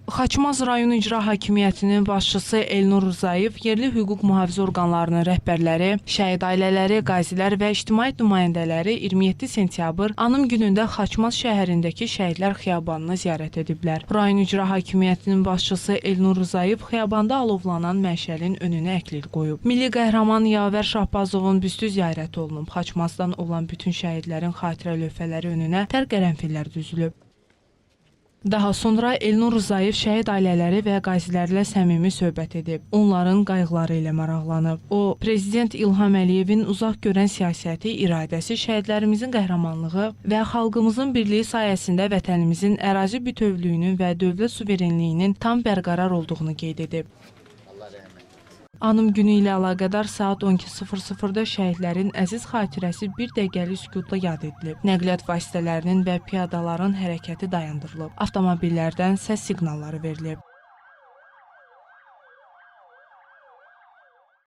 Xaçmaz rayon icra hakimiyyətinin başçısı Elnur Rzayev yerli hüquq mühafizə orqanlarının rəhbərləri, şəhid ailələri, qazilər və ictimaiyyət nümayəndələri 27 sentyabr anım günündə Xaçmaz şəhərindəki Şəhidlər Xiyabanını ziyarət ediblər. Rayon icra hakimiyyətinin başçısı Elnur Rzayev xiyabanda alovlanan məşəlin önünə əklil qoyub. Milli qəhrəman Yavər Şahbazovun büstü ziyarət olunub. Xaçmazdan olan bütün şəhidlərin xatirə lövhələri önünə tər qərənfillər düzülüb. Daha sonra Elnur Rzayev şəhid ailələri və qazilərlə səmimi söhbət edib. Onların qayğıları ilə maraqlanıb. O, Prezident İlham Əliyevin uzaq görən siyasəti, iradəsi, şəhidlərimizin qəhrəmanlığı və xalqımızın birliyi sayəsində vətənimizin ərazi bütövlüyünün və dövlət suverenliyinin tam bərqərar olduğunu qeyd edib. Anım günü ilə əlaqədar saat 12:00-da şəhidlərin əziz xatirəsi bir dəqiqəlik sükutla yad edilib. Nəqliyyat vasitələrinin və piyadaların hərəkəti dayandırılıb. Avtomobillərdən səs siqnalları verilib.